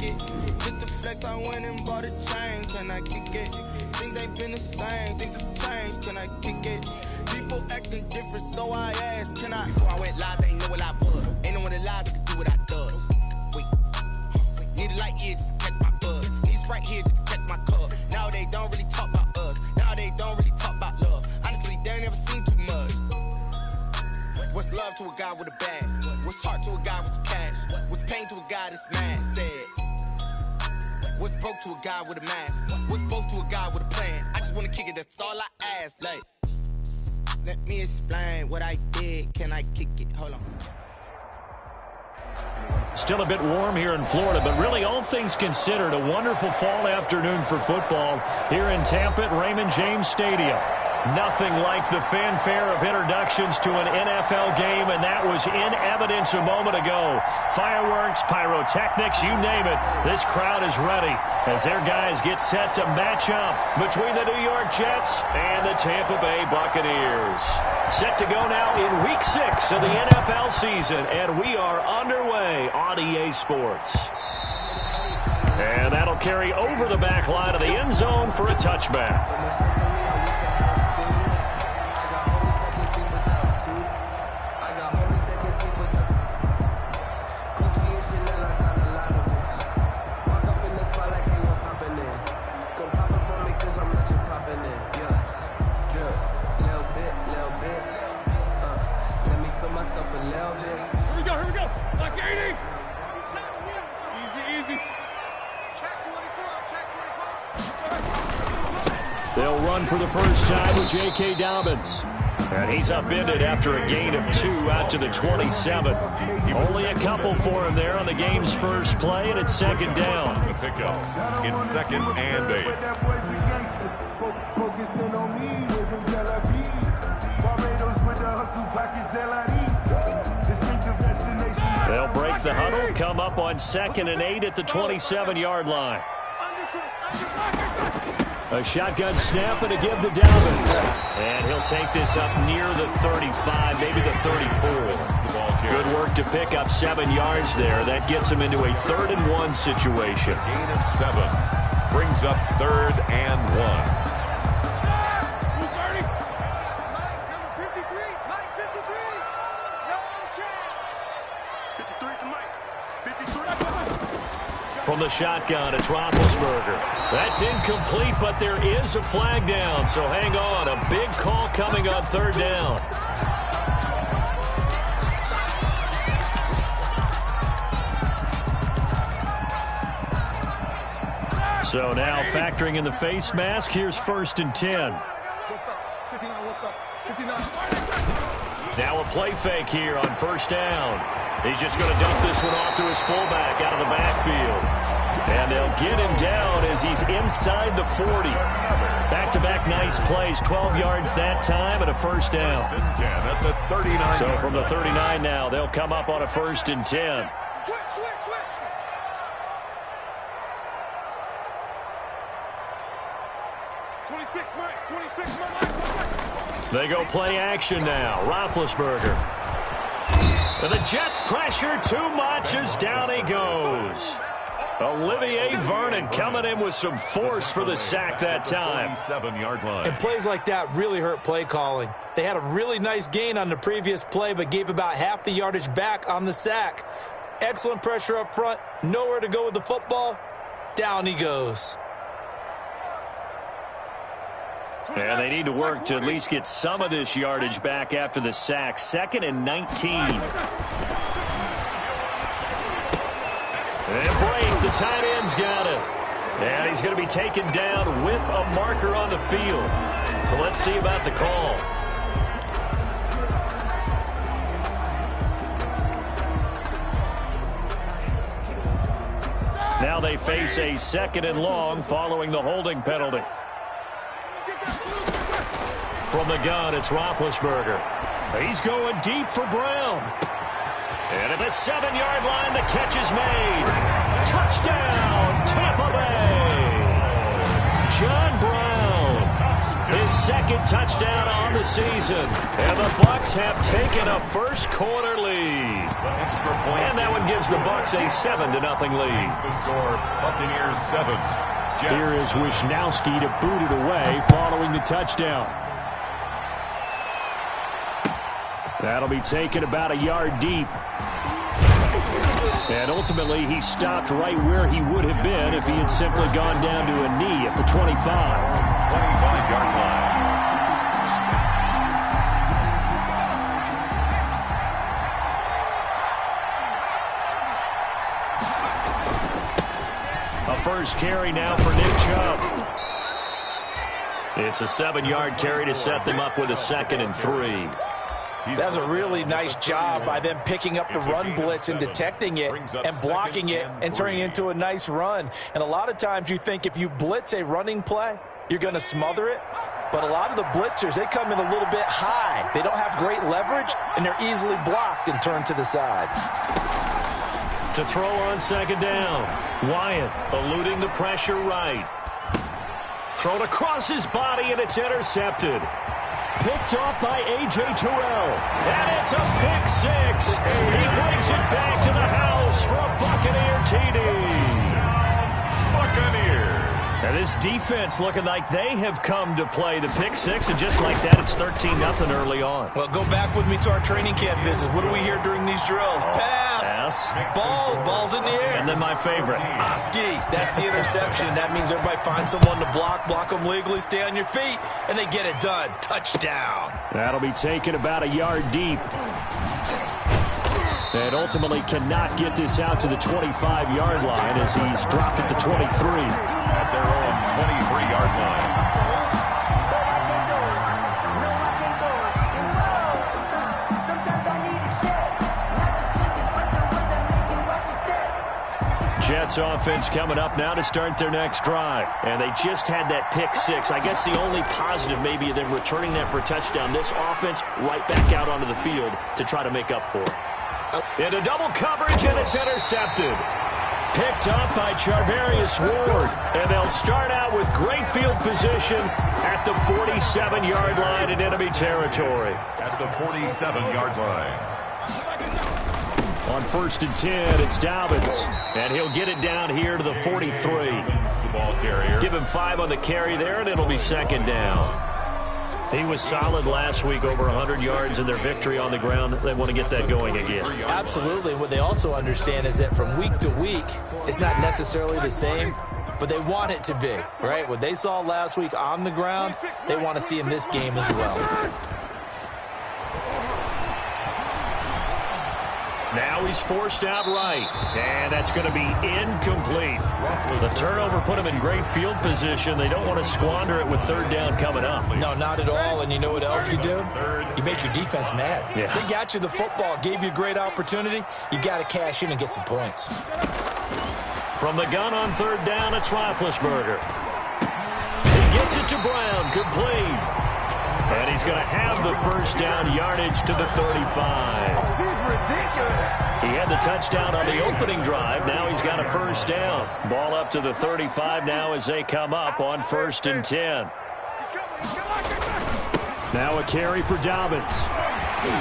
kick it. Just the flex, I went and bought a chain. Can I kick it? Things ain't been the same. Things have changed. Can I kick it? People acting different, so I asked, can I? Before I went live, they ain't know what I was. Ain't no one alive that could do what I does. Wait. Need a light here just to catch my buzz. Need Sprite here just to catch my cup. Now they don't really talk about us. Now they don't really talk about love. Honestly, they ain't never seen too much. What's love to a guy with a bag? What's heart to a guy with some cash? What's pain to a guy that's mad? Said. What's broke to a guy with a mask? What's both to a guy with a plan? I just wanna kick it, that's all I ask. Like, let me explain what I did. Can I kick it? Hold on. Still a bit warm here in Florida, but really all things considered, a wonderful fall afternoon for football here in Tampa at Raymond James Stadium. Nothing like the fanfare of introductions to an NFL game, and that was in evidence a moment ago. Fireworks, pyrotechnics, you name it. This crowd is ready as their guys get set to match up between the New York Jets and the Tampa Bay Buccaneers. Set to go now in Week 6 of the NFL season, and we are underway on EA Sports. And that'll carry over the back line of the end zone for a touchback. They'll run for the first time with J.K. Dobbins. And he's upended after a gain of 2 out to the 27. Only a couple for him there on the game's first play, and it's second down. The pickup in 2nd and 8. They'll break the huddle, come up on 2nd and 8 at the 27-yard line. A shotgun snap and a give to Dobbins. And he'll take this up near the 35, maybe the 34. Good work to pick up 7 yards there. That gets him into a 3rd and 1 situation. Gain of 7 brings up 3rd and 1. From the shotgun, it's Roethlisberger. That's incomplete, but there is a flag down, so hang on. A big call coming on 3rd down. So now factoring in the face mask, here's 1st and 10. Now a play fake here on 1st down. He's just going to dump this one off to his fullback out of the backfield. And they'll get him down as he's inside the 40. Back-to-back nice plays, 12 yards that time and a 1st down. At the 39. So from the 39 now, they'll come up on a 1st and 10. They go play action now. Roethlisberger. And the Jets pressure too much as down he goes. Olivier Vernon coming in with some force for the sack that time. 7-yard line. And plays like that really hurt play calling. They had a really nice gain on the previous play, but gave about half the yardage back on the sack. Excellent pressure up front. Nowhere to go with the football. Down he goes. And they need to work to at least get some of this yardage back after the sack. 2nd and 19. And break, the tight end's got it. And he's going to be taken down with a marker on the field. So let's see about the call. Now they face a 2nd and long following the holding penalty. From the gun, it's Roethlisberger. He's going deep for Brown. And at the 7-yard line, the catch is made. Touchdown, Tampa Bay. John Brown, his second touchdown on the season. And the Bucs have taken a first-quarter lead. And that one gives the Bucs a 7-0 lead. The score, Buccaneers 7. Jets. Here is Wisnowski to boot it away following the touchdown. That'll be taken about a yard deep. And ultimately, he stopped right where he would have been if he had simply gone down to a knee at the 25. 25-yard line. A first carry now for Nick Chubb. It's a 7-yard carry to set them up with a 2nd and 3. That's a really nice job by them picking up the run blitz and detecting it and blocking it and turning it into a nice run. And a lot of times you think if you blitz a running play, you're going to smother it. But a lot of the blitzers, they come in a little bit high. They don't have great leverage, and they're easily blocked and turned to the side. To throw on 2nd down. Wyatt eluding the pressure right. Thrown across his body, and it's intercepted. Picked off by A.J. Terrell. And it's a pick 6. He brings it back to the house for a Buccaneer TD. Buccaneers. And this defense looking like they have come to play the pick 6, and just like that, it's 13-0 early on. Well, go back with me to our training camp visit. What do we hear during these drills? Pass. Ball's in the air. And then my favorite. Oski, that's the interception. That means everybody finds someone to block them legally, stay on your feet, and they get it done. Touchdown. That'll be taken about a yard deep. And ultimately cannot get this out to the 25-yard line as he's dropped at the 23. At their own 23-yard line. Jets offense coming up now to start their next drive. And they just had that pick 6. I guess the only positive maybe of them returning that for a touchdown. This offense right back out onto the field to try to make up for it. Into double coverage, and it's intercepted. Picked up by Charvarius Ward. And they'll start out with great field position at the 47-yard line in enemy territory. At the 47-yard line. On 1st and 10, it's Dobbins. And he'll get it down here to the 43. The ball carrier. Give him 5 on the carry there, and it'll be 2nd down. He was solid last week, over 100 yards in their victory on the ground. They want to get that going again. Absolutely. What they also understand is that from week to week, it's not necessarily the same, but they want it to be, right? What they saw last week on the ground, they want to see in this game as well. Now he's forced out right, and that's going to be incomplete. The turnover put him in great field position. They don't want to squander it with 3rd down coming up. No, not at all. And you know what else you do? You make your defense mad. Yeah. They got you the football, gave you a great opportunity. You got to cash in and get some points. From the gun on 3rd down, it's Roethlisberger. He gets it to Brown, complete. And he's going to have the 1st down yardage to the 35. He had the touchdown on the opening drive. Now he's got a 1st down. Ball up to the 35 now as they come up on 1st and 10. Now a carry for Dobbins.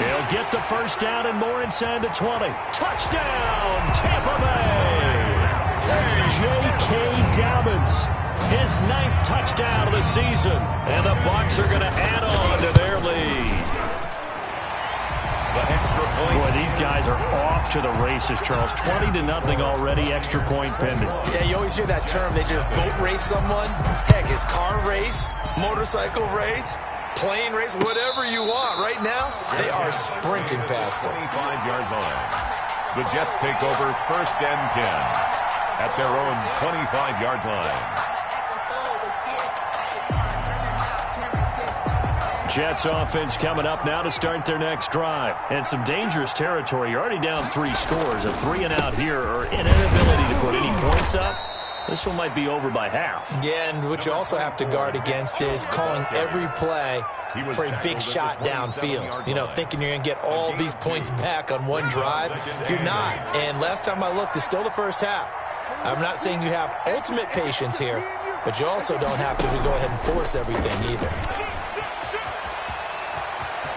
He'll get the 1st down and more inside the 20. Touchdown, Tampa Bay! J.K. Dobbins. His 9th touchdown of the season. And the Bucs are going to add on to their lead. The extra point. Boy, these guys are off to the races, Charles. 20-0 already, extra point pending. Yeah, you always hear that term. They just boat race someone. Heck, it's car race, motorcycle race, plane race, whatever you want. Right now, they are sprinting past them. 25-yard line. The Jets take over 1st and 10 at their own 25-yard line. Jets offense coming up now to start their next drive. And some dangerous territory. You're already down 3 scores. A 3-and-out here or an inability to put any points up. This one might be over by half. Yeah, and what you also have to guard against is calling every play for a big shot downfield. You know, thinking you're going to get all these points back on one drive. You're not. And last time I looked, it's still the first half. I'm not saying you have ultimate patience here, but you also don't have to go ahead and force everything either.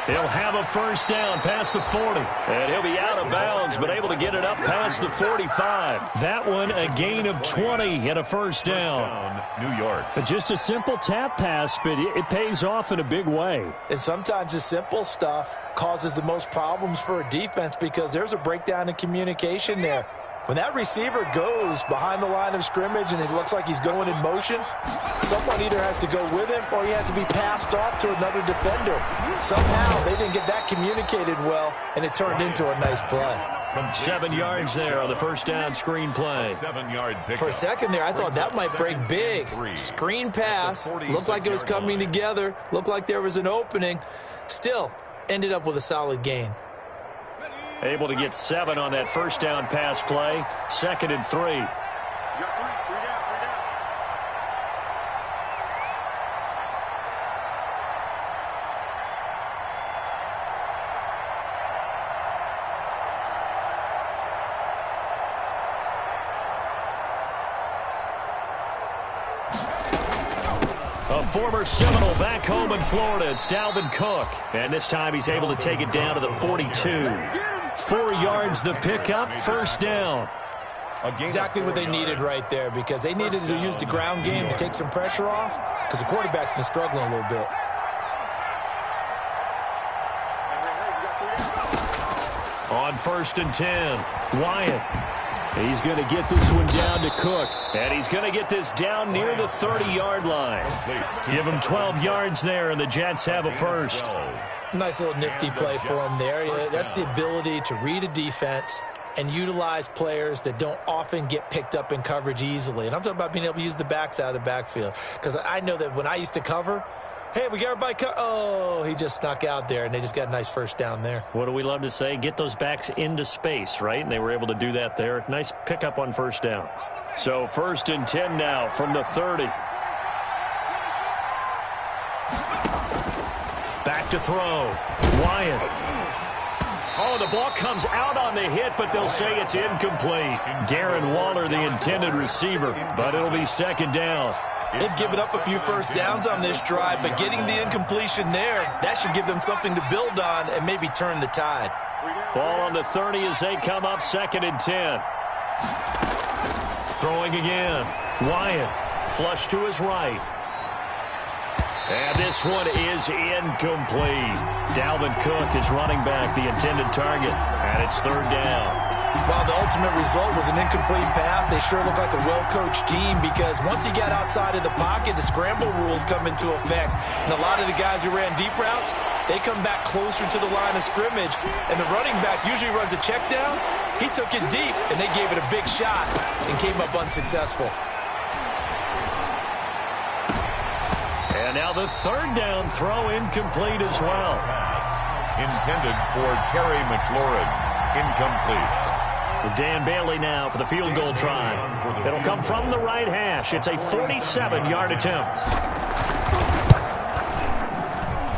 He'll have a first down past the 40. And he'll be out of bounds, but able to get it up past the 45. That one a gain of 20 and a first down. New York. Just a simple tap pass, but it pays off in a big way. And sometimes the simple stuff causes the most problems for a defense because there's a breakdown in communication there. When that receiver goes behind the line of scrimmage and it looks like he's going in motion, someone either has to go with him or he has to be passed off to another defender. Somehow they didn't get that communicated well, and it turned into a nice play. 7 yards there on the first down screen play. 7-yard pickup. For a second there, I thought that might break big. Screen pass, looked like it was coming together, looked like there was an opening. Still, ended up with a solid gain. Able to get 7 on that first down pass play. 2nd and 3. A former Seminole back home in Florida. It's Dalvin Cook. And this time he's able to take it down to the 42. 4 yards the pickup, first down. Exactly what they needed right there because they needed to use the ground game to take some pressure off because the quarterback's been struggling a little bit. On 1st and 10, Wyatt. He's going to get this one down to Cook. And he's going to get this down near the 30-yard line. Give him 12 yards there, and the Jets have a first. Nice little nifty play for him there. Yeah, that's the ability to read a defense and utilize players that don't often get picked up in coverage easily. And I'm talking about being able to use the backs out of the backfield. Because I know that when I used to cover, hey, we got everybody oh, he just snuck out there, and they just got a nice first down there. What do we love to say? Get those backs into space, right? And they were able to do that there. Nice pickup on first down. So 1st and 10 now from the 30. Back to throw. Wyatt. Oh, the ball comes out on the hit, but they'll say it's incomplete. Darren Waller, the intended receiver, but it'll be 2nd down. They've given up a few first downs on this drive, but getting the incompletion there, that should give them something to build on and maybe turn the tide. Ball on the 30 as they come up, 2nd and 10. Throwing again. Wyatt, flush to his right. And this one is incomplete. Dalvin Cook is running back, the intended target, and it's 3rd down. While the ultimate result was an incomplete pass, they sure look like a well-coached team because once he got outside of the pocket, the scramble rules come into effect. And a lot of the guys who ran deep routes, they come back closer to the line of scrimmage. And the running back usually runs a check down. He took it deep, and they gave it a big shot and came up unsuccessful. And now the 3rd down throw incomplete as well. Intended for Terry McLaurin. Incomplete. Dan Bailey now for the field goal try. It'll come from the right hash. It's a 47-yard attempt.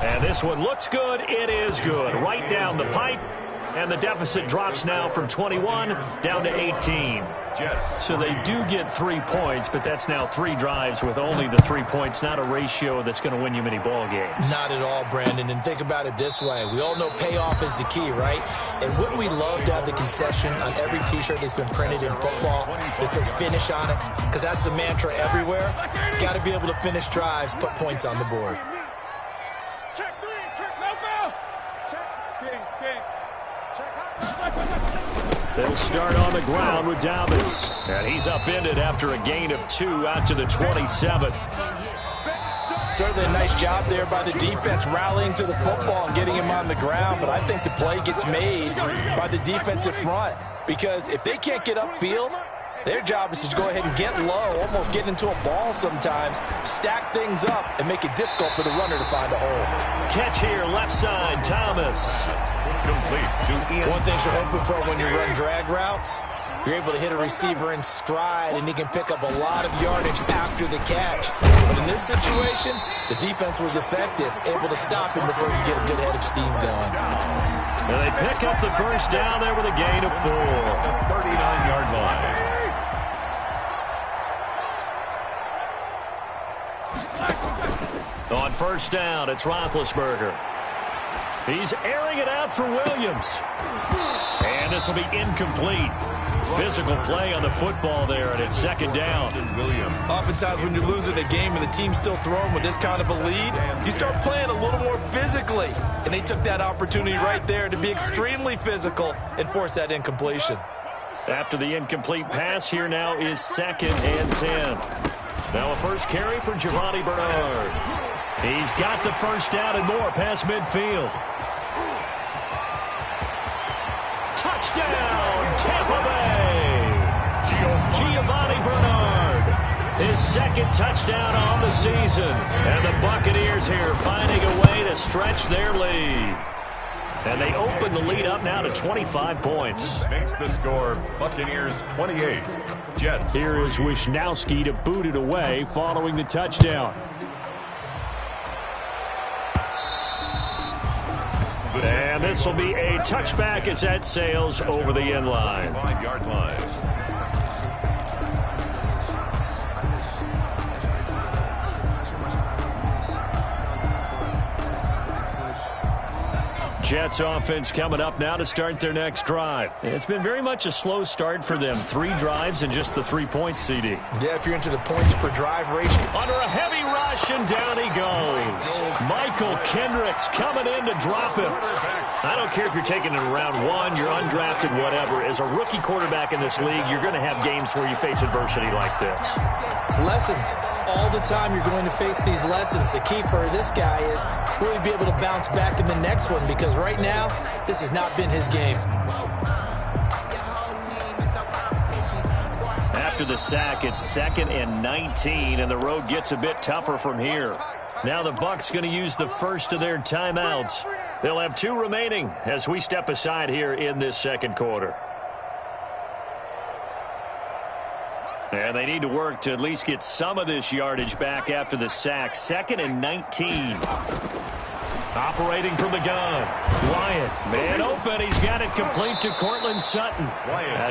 And this one looks good. It is good. Right down the pipe. And the deficit drops now from 21 down to 18. So they do get 3 points, but that's now 3 drives with only the 3 points, not a ratio that's going to win you many ball games. Not at all, Brandon. And think about it this way. We all know payoff is the key, right? And wouldn't we love to have the concession on every T-shirt that's been printed in football that says finish on it? Because that's the mantra everywhere. Got to be able to finish drives, put points on the board. Check 3, check no foul. Check, king. They'll start on the ground with Davis. And he's upended after a gain of 2 out to the 27. Certainly a nice job there by the defense rallying to the football and getting him on the ground. But I think the play gets made by the defensive front. Because if they can't get upfield, their job is to go ahead and get low, almost get into a ball sometimes, stack things up, and make it difficult for the runner to find a hole. Catch here, left side, Thomas. Complete to Ian. One thing you're hoping for when you run drag routes, you're able to hit a receiver in stride, and he can pick up a lot of yardage after the catch. But in this situation, the defense was effective, able to stop him before you get a good head of steam going. And they pick up the first down there with a gain of 4. 39-yard line. On first down, it's Roethlisberger. He's airing it out for Williams. And this will be incomplete. Physical play on the football there, and it's second down. Oftentimes when you're losing a game and the team's still throwing with this kind of a lead, you start playing a little more physically. And they took that opportunity right there to be extremely physical and force that incompletion. After the incomplete pass, here now is 2nd and 10. Now a first carry for Giovanni Bernard. He's got the first down and more past midfield. Touchdown, Tampa Bay! Giovanni Bernard, his 2nd touchdown on the season. And the Buccaneers here finding a way to stretch their lead. And they open the lead up now to 25 points. Makes the score Buccaneers 28, Jets. Here is Wisnowski to boot it away following the touchdown. And this will be a touchback as that sails over the end line. 5-yard line. Jets offense coming up now to start their next drive. It's been very much a slow start for them. 3 drives and just the 3 points, CD. Yeah, if you're into the points per drive ratio. Under a heavy rush, and down he goes. Michael Kendricks coming in to drop him. I don't care if you're taking it in round 1, you're undrafted, whatever. As a rookie quarterback in this league, you're going to have games where you face adversity like this. Lessons. All the time you're going to face these lessons. The key for this guy is really be able to bounce back in the next one, because right now, this has not been his game. After the sack, it's 2nd and 19, and the road gets a bit tougher from here. Now the Bucs going to use the first of their timeouts. They'll have 2 remaining as we step aside here in this second quarter. And they need to work to at least get some of this yardage back after the sack. 2nd and 19. Operating from the gun. Wyatt, man open. He's got it complete to Cortland Sutton.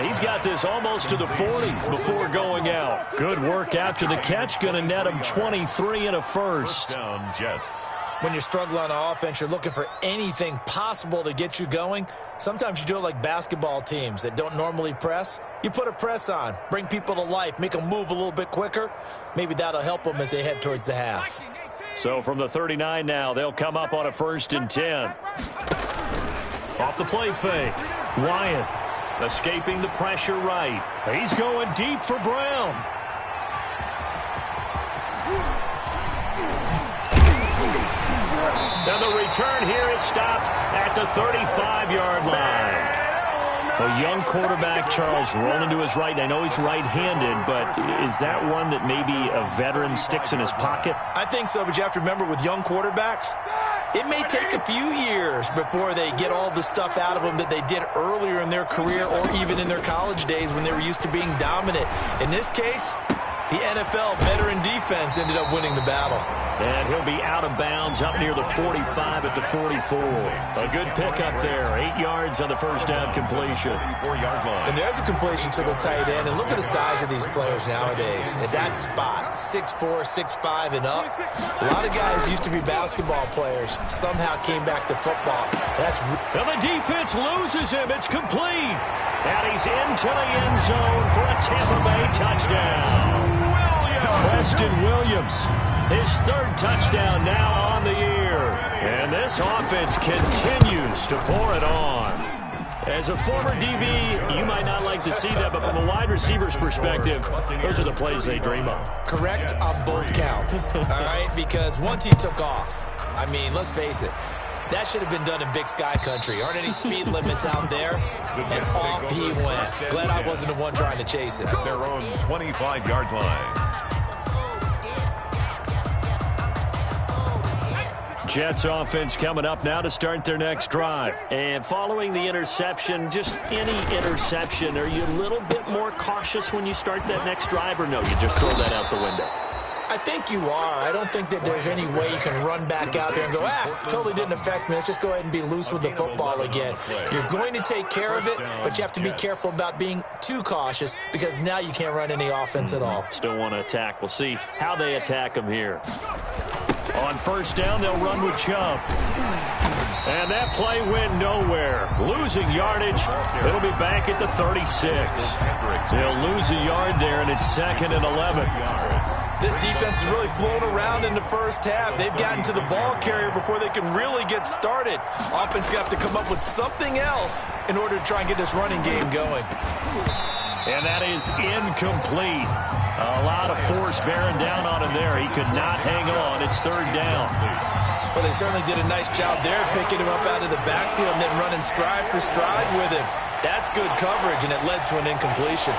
He's got this almost to the 40 before going out. Good work after the catch. Going to net him 23 and a first. Down Jets. When you're struggling on offense, you're looking for anything possible to get you going. Sometimes you do it like basketball teams that don't normally press. You put a press on, bring people to life, make them move a little bit quicker. Maybe that'll help them as they head towards the half. So from the 39 now, they'll come up on a 1st and 10. Off the play fake. Wyatt escaping the pressure right. He's going deep for Brown. And the return here is stopped at the 35-yard line. A young quarterback, Charles, rolling to his right. And I know he's right-handed, but is that one that maybe a veteran sticks in his pocket? I think so, but you have to remember with young quarterbacks, it may take a few years before they get all the stuff out of them that they did earlier in their career or even in their college days when they were used to being dominant. In this case, the NFL veteran defense ended up winning the battle. And he'll be out of bounds up near the 45 at the 44. A good pickup there. 8 yards on the first down completion. 4-yard line. And there's a completion to the tight end. And look at the size of these players nowadays. At that spot, 6'4", 6'5", and up. A lot of guys used to be basketball players. Somehow came back to football. And the defense loses him. It's complete. And he's into the end zone for a Tampa Bay touchdown. Preston Williams, his 3rd touchdown now on the year. And this offense continues to pour it on. As a former DB, you might not like to see that, but from a wide receiver's perspective, those are the plays they dream of. Correct on both counts, all right? Because once he took off, I mean, let's face it, that should have been done in Big Sky Country. Aren't any speed limits out there? And off he went. Glad I wasn't the one trying to chase it. Their own 25-yard line. Jets offense coming up now to start their next drive. And following the interception, just any interception, are you a little bit more cautious when you start that next drive, or no, you just throw that out the window? I think you are. I don't think that there's any way you can run back out there and go, totally didn't affect me. Let's just go ahead and be loose with the football again. You're going to take care of it, but you have to be careful about being too cautious because now you can't run any offense at all. Still want to attack. We'll see how they attack them here. On first down, they'll run with Chubb. And that play went nowhere. Losing yardage. It'll be back at the 36. They'll lose a yard there, and it's 2nd and 11. This defense has really flown around in the first half. They've gotten to the ball carrier before they can really get started. Offense going to have to come up with something else in order to try and get this running game going. And that is incomplete. A lot of force bearing down on him there. He could not hang on. It's 3rd down. Well, they certainly did a nice job there, picking him up out of the backfield and then running stride for stride with him. That's good coverage, and it led to an incompletion.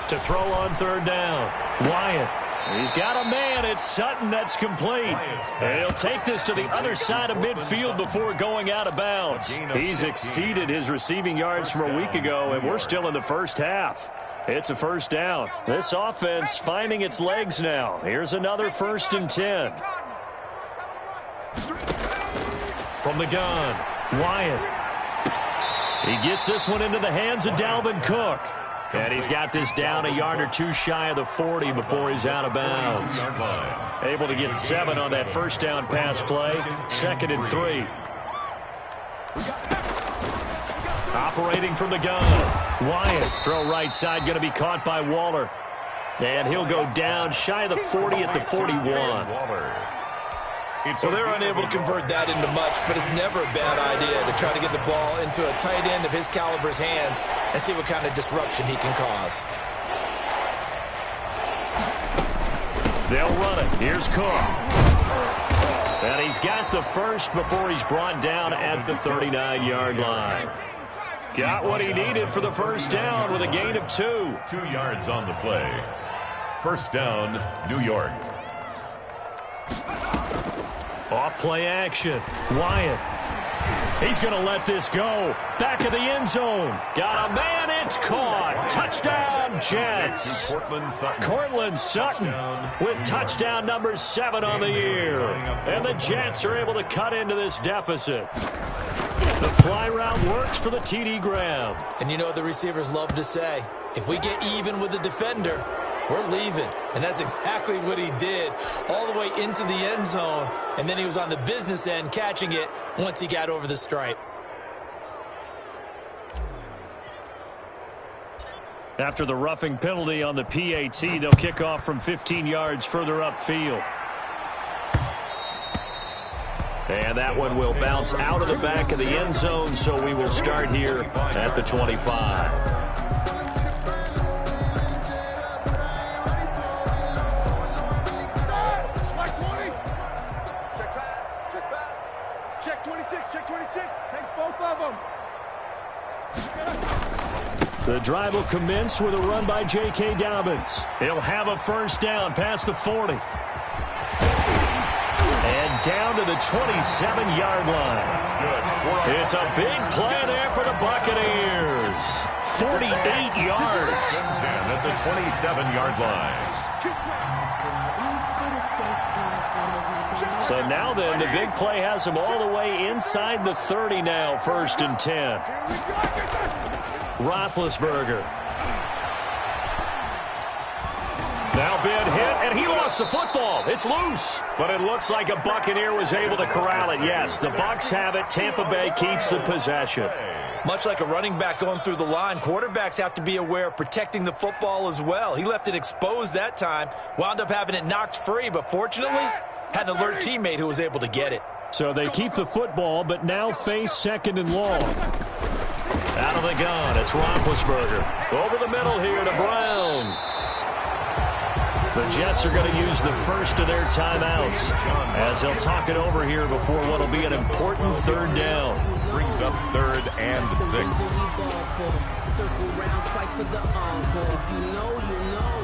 To throw on 3rd down. Wyatt. He's got a man. It's Sutton that's complete. And he'll take this to the other side of midfield before going out of bounds. He's exceeded his receiving yards from a week ago, and we're still in the first half. It's a 1st down. This offense finding its legs now. Here's another 1st and 10. From the gun, Wyatt. He gets this one into the hands of Dalvin Cook. And he's got this down a yard or two shy of the 40 before he's out of bounds. Able to get 7 on that 1st down pass play. 2nd and 3. Operating from the gun. Wyatt, throw right side, going to be caught by Waller. And he'll go down shy of the 40 at the 41. So they're unable to convert that into much, but it's never a bad idea to try to get the ball into a tight end of his caliber's hands and see what kind of disruption he can cause. They'll run it. Here's Cook. And he's got the first before he's brought down at the 39-yard line. Got what he needed for the 1st down with a gain of 2. 2 yards on the play. 1st down, New York. Off play action. Wyatt. He's going to let this go. Back of the end zone. Got a man. It's caught. Touchdown, Jets. Cortland Sutton with touchdown number 7 on the year. And the Jets are able to cut into this deficit. The fly route works for the TD grab. And you know what the receivers love to say? If we get even with the defender, we're leaving. And that's exactly what he did, all the way into the end zone. And then he was on the business end catching it once he got over the stripe. After the roughing penalty on the PAT, they'll kick off from 15 yards further upfield. And that one will bounce out of the back of the end zone, so we will start here at the 25. Check 26, check 26. Takes both of them. The drive will commence with a run by J.K. Dobbins. He'll have a 1st down past the 40. And down to the 27-yard line. It's a big play there for the Buccaneers. 48 yards. 10 at the 27-yard line. So now then, the big play has him all the way inside the 30 now, 1st and 10. Roethlisberger. Now been hit, and he lost the football. It's loose. But it looks like a Buccaneer was able to corral it. Yes, the Bucs have it. Tampa Bay keeps the possession. Much like a running back going through the line, quarterbacks have to be aware of protecting the football as well. He left it exposed that time, wound up having it knocked free, but fortunately, had an alert teammate who was able to get it. So they keep the football, but now face 2nd and long. Out of the gun, it's Roethlisberger. Over the middle here to Brown. The Jets are going to use the first of their timeouts as they'll talk it over here before what will be an important 3rd down. Brings up 3rd and 6. Circle round twice for the encore. If you know, you know.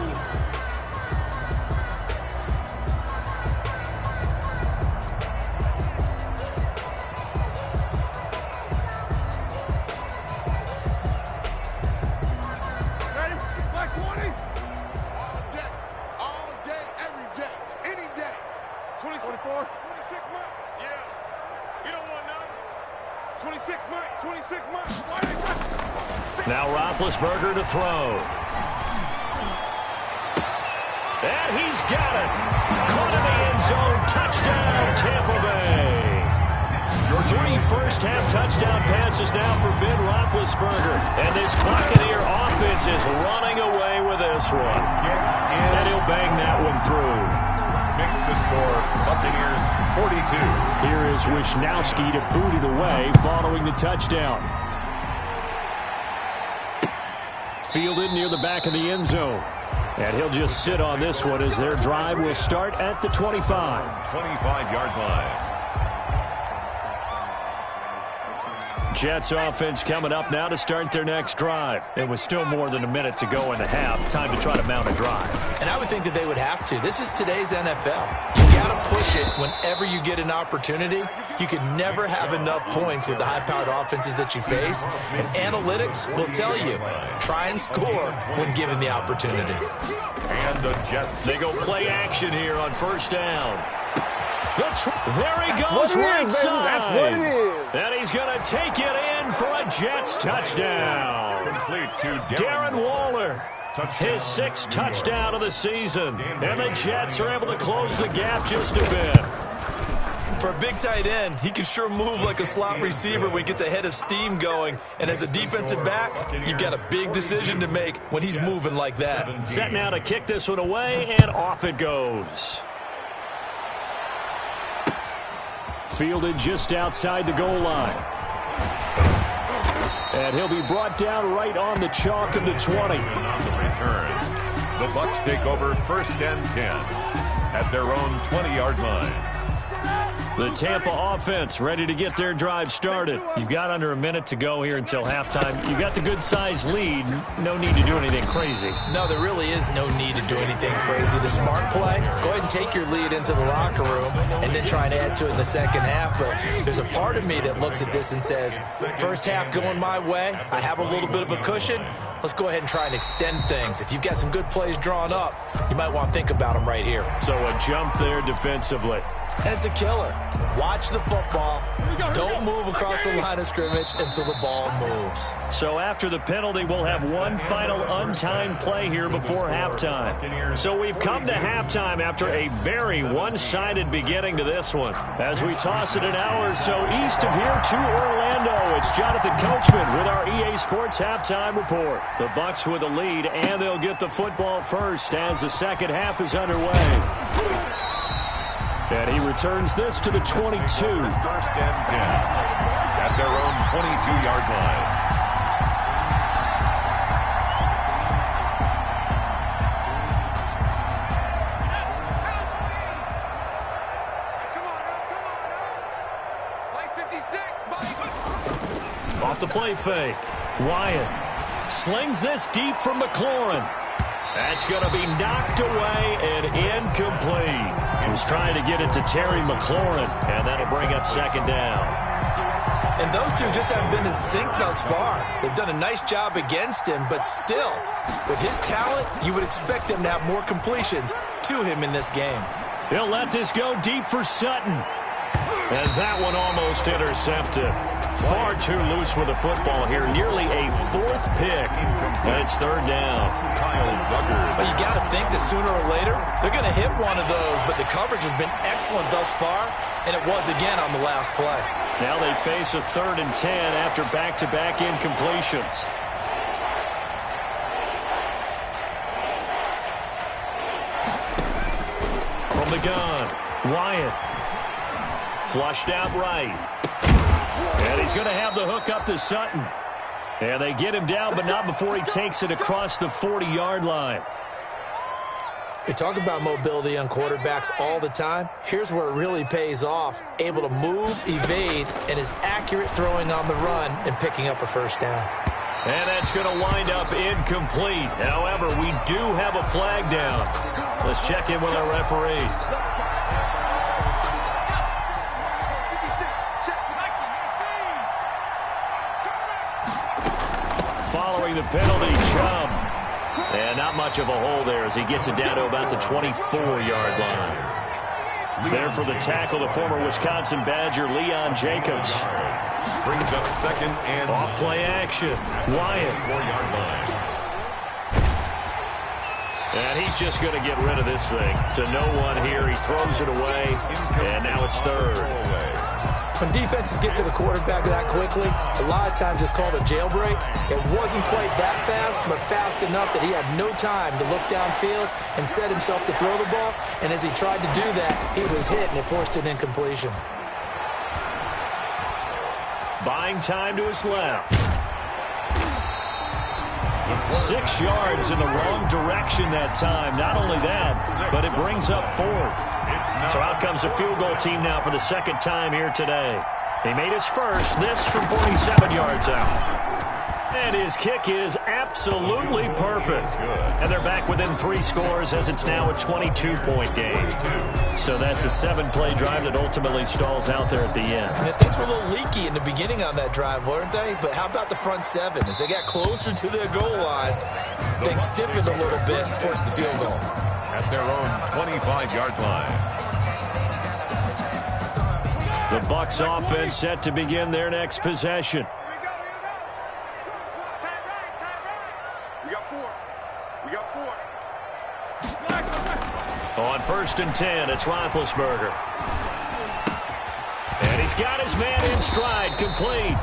26 Mike, 26 Mike. Now Roethlisberger to throw. And he's got it. Caught in the end zone. Touchdown, Tampa Bay. 3 first-half touchdown passes now for Ben Roethlisberger. And this Buccaneer offense is running away with this one. And he'll bang that one through. Makes the score, Buccaneers 42. Here is Wisnowski to boot it away following the touchdown. Fielded near the back of the end zone. And he'll just sit on this one as their drive will start at the 25. 25-yard line. Jets offense coming up now to start their next drive. It was still more than a minute to go in the half. Time to try to mount a drive. And I would think that they would have to. This is today's NFL. You got to push it whenever you get an opportunity. You can never have enough points with the high-powered offenses that you face. And analytics will tell you, try and score when given the opportunity. And the Jets. They go play action here on first down. There he goes right side. That's what it is. And he's going to take it in for a Jets touchdown. Complete to Darren Waller. His 6th touchdown of the season. And the Jets are able to close the gap just a bit. For a big tight end, he can sure move like a slot receiver when he gets a head of steam going. And as a defensive back, you've got a big decision to make when he's moving like that. Set now to kick this one away, and off it goes. Fielded just outside the goal line. And he'll be brought down right on the chalk of the 20. On the return, the Bucs take over first and 10 at their own 20-yard line. The Tampa offense ready to get their drive started. You've got under a minute to go here until halftime. You've got the good-sized lead. No need to do anything crazy. No, there really is no need to do anything crazy. The smart play, go ahead and take your lead into the locker room and then try and add to it in the second half. But there's a part of me that looks at this and says, first half going my way, I have a little bit of a cushion. Let's go ahead and try and extend things. If you've got some good plays drawn up, you might want to think about them right here. So a jump there defensively. And it's a killer. Watch the football. Don't move across the line of scrimmage until the ball moves. So after the penalty, we'll have one final untimed play here before halftime. So we've come to halftime after a very one-sided beginning to this one. As we toss it an hour or so east of here to Orlando, it's Jonathan Coachman with our EA Sports Halftime Report. The Bucs with the lead, and they'll get the football first as the second half is underway. And he returns this to the 22. First and 10 at their own 22-yard line. Come on, Off the play fake. Wyatt slings this deep from McLaurin. That's going to be knocked away and incomplete. He was trying to get it to Terry McLaurin, and that'll bring up second down. And those two just haven't been in sync thus far. They've done a nice job against him, but still, with his talent, you would expect them to have more completions to him in this game. He'll let this go deep for Sutton. And that one almost intercepted. Far too loose with the football here. Nearly a 4th pick. And it's third down. But you got to think that sooner or later, they're going to hit one of those. But the coverage has been excellent thus far. And it was again on the last play. Now they face a 3rd and 10 after back-to-back incompletions. From the gun, Wyatt. Flushed out right. And he's going to have the hook up to Sutton. And they get him down, but not before he takes it across the 40-yard line. We talk about mobility on quarterbacks all the time. Here's where it really pays off. Able to move, evade, and is accurate throwing on the run and picking up a first down. And that's going to wind up incomplete. However, we do have a flag down. Let's check in with our referee. Following the penalty, Chubb. And not much of a hole there as he gets it down to about the 24-yard line. There for the tackle, the former Wisconsin Badger, Leon Jacobs. Brings up second and off play action. Wyatt. 4-yard line. And he's just going to get rid of this thing. To no one here. He throws it away. And now it's third. When defenses get to the quarterback that quickly, a lot of times it's called a jailbreak. It wasn't quite that fast, but fast enough that he had no time to look downfield and set himself to throw the ball. And as he tried to do that, he was hit, and it forced an incompletion. Buying time to his left. 6 yards in the wrong direction that time. Not only that, but it brings up fourth. So out comes a field goal team now for the second time here today. He made his first, this from 47 yards out. And his kick is absolutely perfect. And they're back within 3 scores as it's now a 22-point game. So that's a 7-play drive that ultimately stalls out there at the end. And things were a little leaky in the beginning on that drive, weren't they? But how about the front 7? As they got closer to their goal line, things stiffened a little bit and forced the field goal. At their own 25-yard line. The Bucs offense set to begin their next possession. On 1st and 10, it's Roethlisberger. And he's got his man in stride, complete.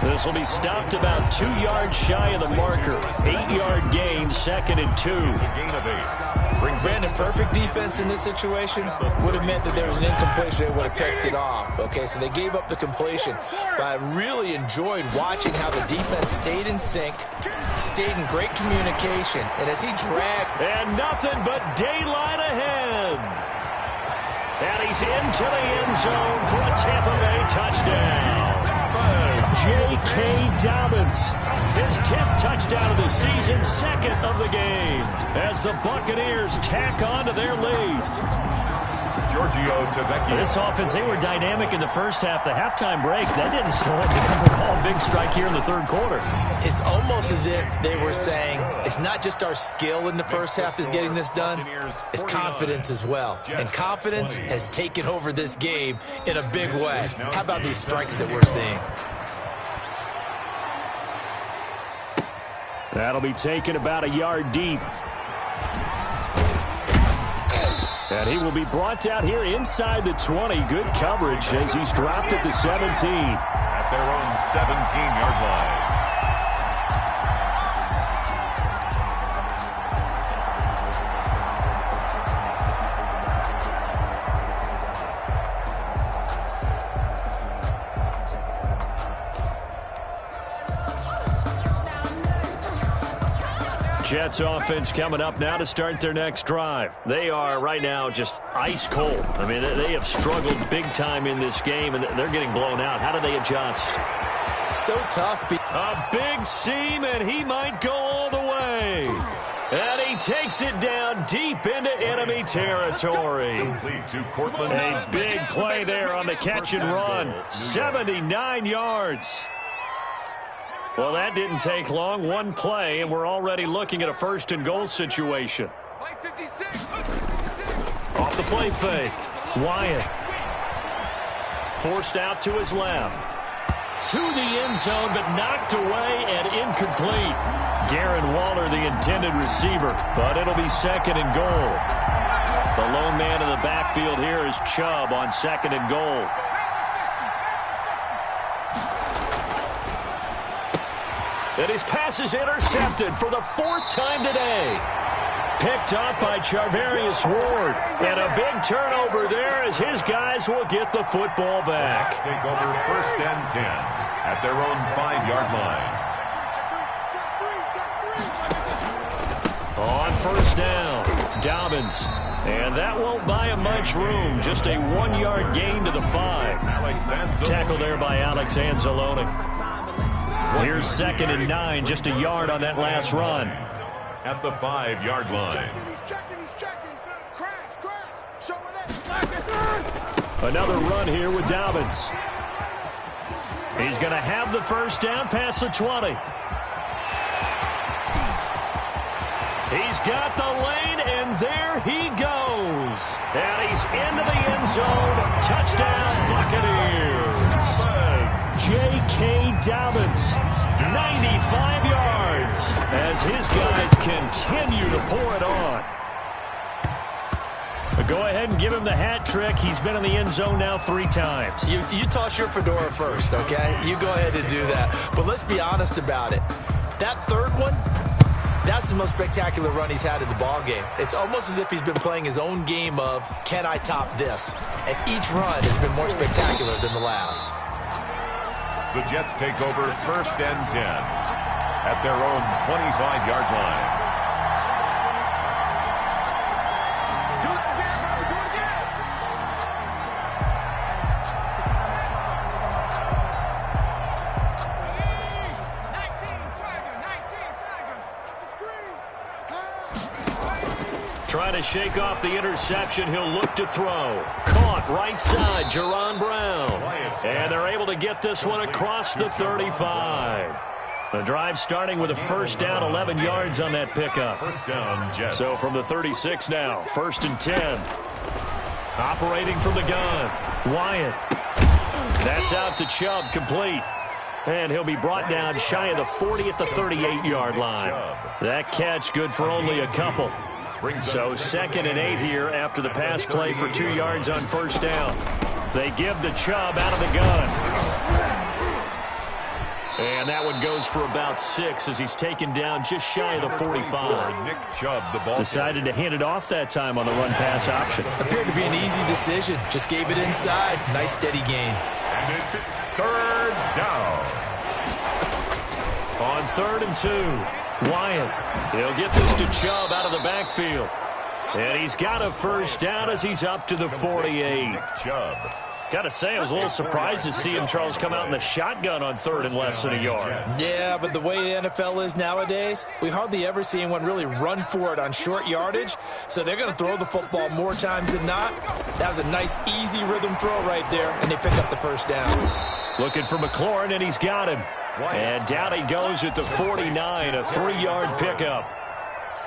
This will be stopped about 2 yards shy of the marker. 8-yard gain, 2nd and 2. A gain of 8. Brandon, perfect defense in this situation would have meant that there was an incompletion. They would have picked it off. Okay, so they gave up the completion. But I really enjoyed watching how the defense stayed in sync, stayed in great communication, and as he dragged. And nothing but daylight ahead. And he's into the end zone for a Tampa Bay touchdown. J.K. Dobbins, his 10th touchdown of the season, 2nd of the game, as the Buccaneers tack on to their lead. Giorgio Tavecchio. This offense, they were dynamic in the first half. The halftime break, that didn't slow it down at all. Big strike here in the third quarter. It's almost as if they were saying, it's not just our skill in the first half that's getting this done, it's confidence as well. And confidence has taken over this game in a big way. How about these strikes that we're seeing? That'll be taken about a yard deep. And he will be brought out here inside the 20. Good coverage as he's dropped at the 17. At their own 17-yard line. Jets offense coming up now to start their next drive. They are right now just ice cold. I mean, they have struggled big time in this game, and they're getting blown out. How do they adjust? So tough. A big seam, and he might go all the way. And he takes it down deep into enemy territory. A big play there on the catch and run. 79 yards. Well, that didn't take long. One play, and we're already looking at a 1st and goal situation. Off the play fake. Wyatt. Forced out to his left. To the end zone, but knocked away and incomplete. Darren Waller, the intended receiver, but it'll be 2nd and goal. The lone man in the backfield here is Chubb on 2nd and goal. And his pass is intercepted for the 4th time today. Picked up by Charvarius Ward. And a big turnover there as his guys will get the football back. Take over 1st and 10 at their own 5-yard line. On 1st down, Dobbins. And that won't buy him much room. Just a 1-yard gain to the 5. Tackle there by Alex Anzalone. Here's 2nd and 9, just a yard on that last run. At the 5-yard line. Another run here with Dobbins. He's going to have the 1st down past the 20. He's got the lane, and there he goes. Dobbins. And he's into the end zone. Touchdown, Buccaneers. J.K. Dobbins, 95 yards, as his guys continue to pour it on. But go ahead and give him the hat trick. He's been in the end zone now 3 times. You toss your fedora first, okay? You go ahead and do that. But let's be honest about it. That third one, that's the most spectacular run he's had in the ballgame. It's almost as if he's been playing his own game of, can I top this? And each run has been more spectacular than the last. The Jets take over 1st and 10 at their own 25-yard line. Trying to shake off the interception. He'll look to throw. Caught right side, Jerron Brown. And they're able to get this one across the 35. The drive starting with a first down, 11 yards on that pickup. First down, Jets. So from the 36 now, 1st and 10. Operating from the gun, Wyatt. That's out to Chubb, complete. And he'll be brought down shy of the 40 at the 38-yard line. That catch good for only a couple. So 2nd and 8 here after the pass play for 2 yards on first down. They give the Chubb out of the gun. And that one goes for about 6 as he's taken down just shy of the 45. Nick Chubb, the ball decided to hand it off that time on the run-pass option. Appeared to be an easy decision. Just gave it inside. Nice steady gain. And it's 3rd down. On 3rd and 2. Wyatt, he'll get this to Chubb out of the backfield. And he's got a first down as he's up to the 48. Chubb. Got to say, I was a little surprised to see him, Charles, come out in the shotgun on 3rd and less than a yard. Yeah, but the way the NFL is nowadays, we hardly ever see anyone really run for it on short yardage. So they're going to throw the football more times than not. That was a nice, easy rhythm throw right there, and they pick up the first down. Looking for McLaurin, and he's got him. And down he goes at the 49, a 3-yard pickup.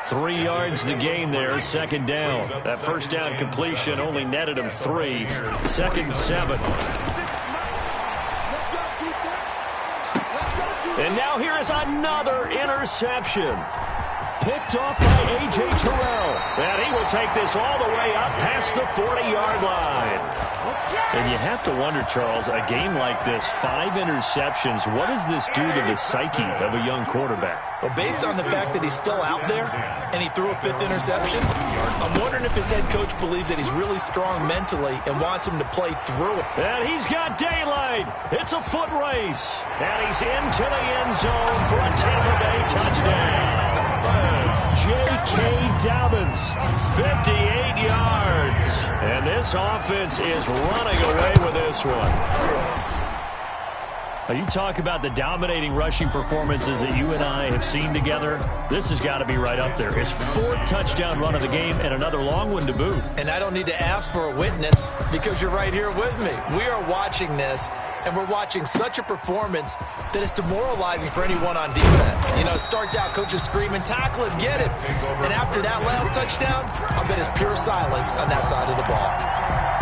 3 yards the gain there, 2nd down. That first down completion only netted him 3. 2nd and 7. And now here is another interception. Picked off by A.J. Terrell. And he will take this all the way up past the 40-yard line. And you have to wonder, Charles, a game like this, 5 interceptions, what does this do to the psyche of a young quarterback? Well, based on the fact that he's still out there and he threw a 5th interception, I'm wondering if his head coach believes that he's really strong mentally and wants him to play through it. And he's got daylight. It's a foot race. And he's into the end zone for a Tampa Bay touchdown. J.K. Dobbins, 58 yards. And this offense is running away with this one. Now, you talk about the dominating rushing performances that you and I have seen together. This has got to be right up there. His 4th touchdown run of the game and another long one to boot. And I don't need to ask for a witness because you're right here with me. We are watching this, and we're watching such a performance that it's demoralizing for anyone on defense. You know, it starts out, coaches screaming, tackle him, get him. And after that last touchdown, I bet it's pure silence on that side of the ball.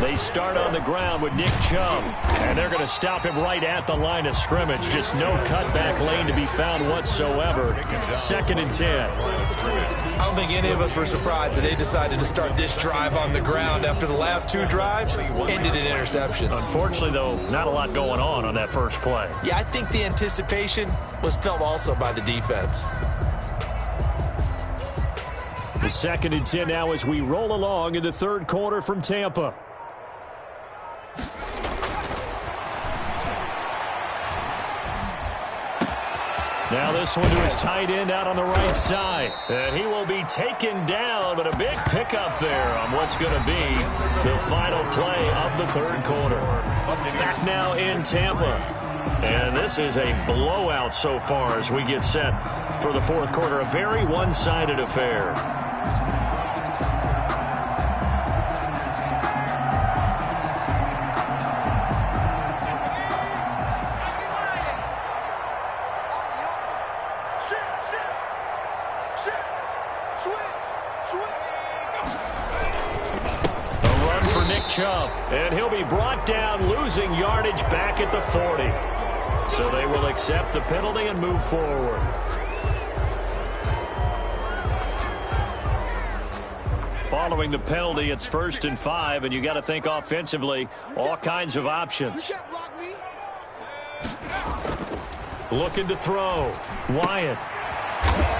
They start on the ground with Nick Chubb, and they're going to stop him right at the line of scrimmage. Just no cutback lane to be found whatsoever. 2nd and 10. I don't think any of us were surprised that they decided to start this drive on the ground after the last 2 drives ended in interceptions. Unfortunately, though, not a lot going on that first play. Yeah, I think the anticipation was felt also by the defense. The 2nd and 10 now as we roll along in the 3rd quarter from Tampa. Now this one to his tight end out on the right side. And he will be taken down, but a big pickup there on what's going to be the final play of the 3rd quarter. Back now in Tampa. And this is a blowout so far as we get set for the 4th quarter. A very one-sided affair. Chubb, and he'll be brought down, losing yardage back at the 40. So they will accept the penalty and move forward. Following the penalty, it's 1st and 5, and you got to think offensively, all kinds of options. Looking to throw. Wyatt.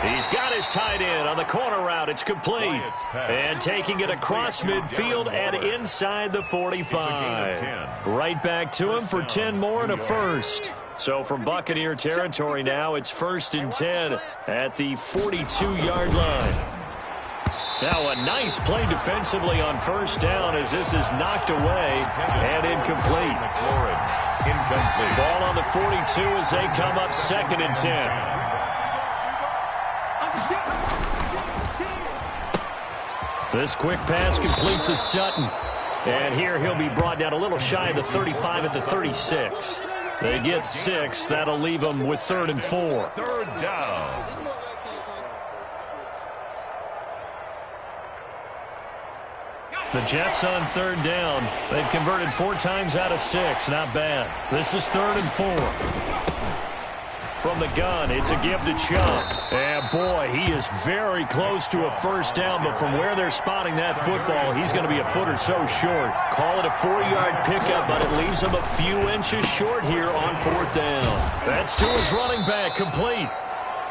He's got his tight end on the corner route. It's complete. And taking it across midfield and inside the 45. Right back to him for 10 more and a first. So from Buccaneer territory now, it's 1st and 10 at the 42-yard line. Now a nice play defensively on 1st down as this is knocked away and incomplete. Incomplete. Ball on the 42 as they come up 2nd and 10. This quick pass complete to Sutton. And here he'll be brought down a little shy of the 35 at the 36. They get 6. That'll leave them with 3rd and 4. 3rd down. The Jets on 3rd down. They've converted 4 times out of 6. Not bad. This is 3rd and 4. From the gun, it's a give to Chubb. And boy, he is very close to a 1st down, but from where they're spotting that football, he's going to be a foot or so short. Call it a 4-yard pickup, but it leaves him a few inches short here on 4th down. That's to his running back, complete.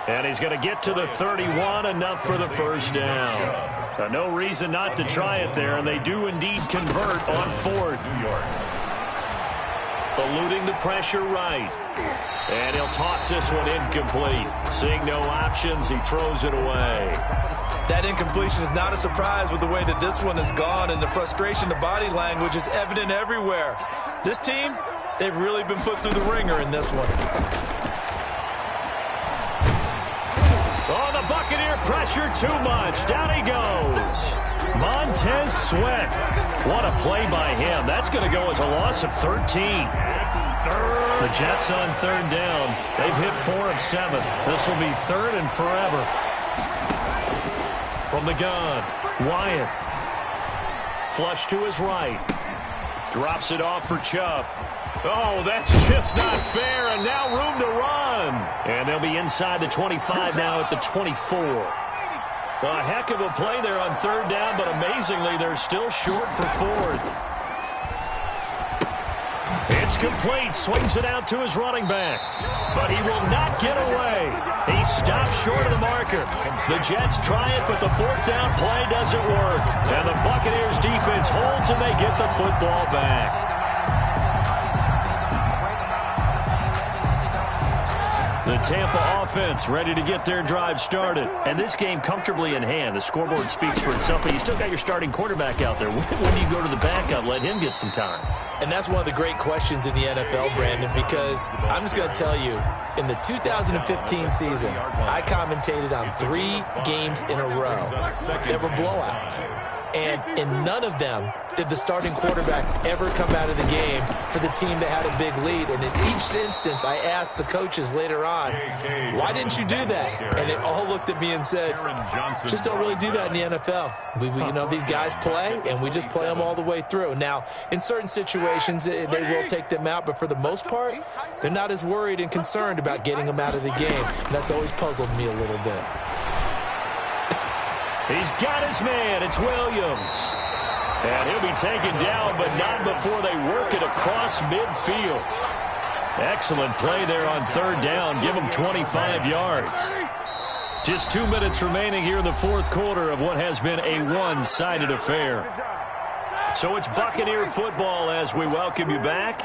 And he's going to get to the 31, enough for the 1st down. No reason not to try it there, and they do indeed convert on 4th. Eluding the pressure right. And he'll toss this one incomplete. Seeing no options, he throws it away. That incompletion is not a surprise with the way that this one has gone, and the frustration, the body language is evident everywhere. This team, they've really been put through the ringer in this one. Oh, the Buccaneer pressure too much. Down he goes. Montez Sweat. What a play by him. That's going to go as a loss of 13. The Jets on 3rd down. They've hit 4 of 7. This will be 3rd and forever. From the gun, Wyatt. Flush to his right. Drops it off for Chubb. Oh, that's just not fair, and now room to run. And they'll be inside the 25 now at the 24. A heck of a play there on 3rd down, but amazingly, they're still short for 4th. It's complete. Swings it out to his running back. But he will not get away. He stops short of the marker. The Jets try it, but the 4th down play doesn't work. And the Buccaneers defense holds, and they get the football back. The Tampa offense ready to get their drive started. And this game comfortably in hand. The scoreboard speaks for itself, but you still got your starting quarterback out there. When do you go to the backup, let him get some time? And that's one of the great questions in the NFL, Brandon, because I'm just going to tell you, in the 2015 season, I commentated on 3 games in a row that were blowouts. And in none of them did the starting quarterback ever come out of the game for the team that had a big lead. And in each instance, I asked the coaches later on, why didn't you do that? And they all looked at me and said, just don't really do that in the NFL. You know, these guys play, and we just play them all the way through. Now, in certain situations, they will take them out, but for the most part, they're not as worried and concerned about getting them out of the game. And that's always puzzled me a little bit. He's got his man. It's Williams. And he'll be taken down, but not before they work it across midfield. Excellent play there on 3rd down. Give him 25 yards. Just 2 minutes remaining here in the 4th quarter of what has been a one-sided affair. So it's Buccaneer football as we welcome you back.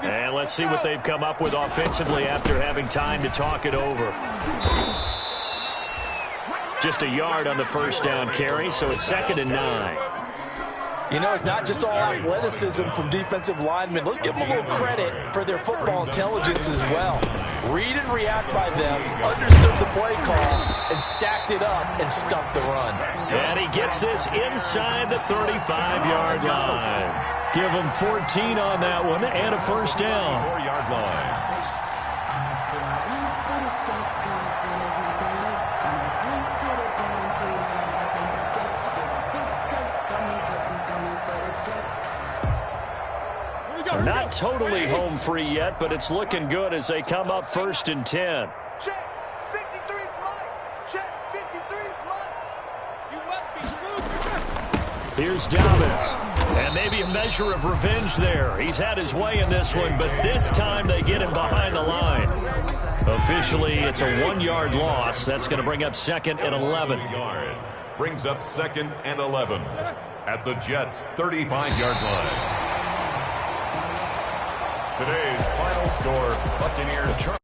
And let's see what they've come up with offensively after having time to talk it over. Just a yard on the 1st down carry, so it's 2nd and 9. You know, it's not just all athleticism from defensive linemen. Let's give them a little credit for their football intelligence as well. Read and react by them, understood the play call, and stacked it up and stumped the run. And he gets this inside the 35-yard line. Give him 14 on that one and a 1st down. 4-yard line. totally home free yet, but it's looking good as they come up 1st and 10. Check. 53's mine. Check. 53's mine. You must be screwed. Here's Dobbins. And maybe a measure of revenge there. He's had his way in this one, but this time they get him behind the line. Officially, it's a 1-yard loss. That's going to bring up 2nd and 11. Brings up 2nd and 11 at the Jets' 35-yard line. Today's final score, Buccaneers.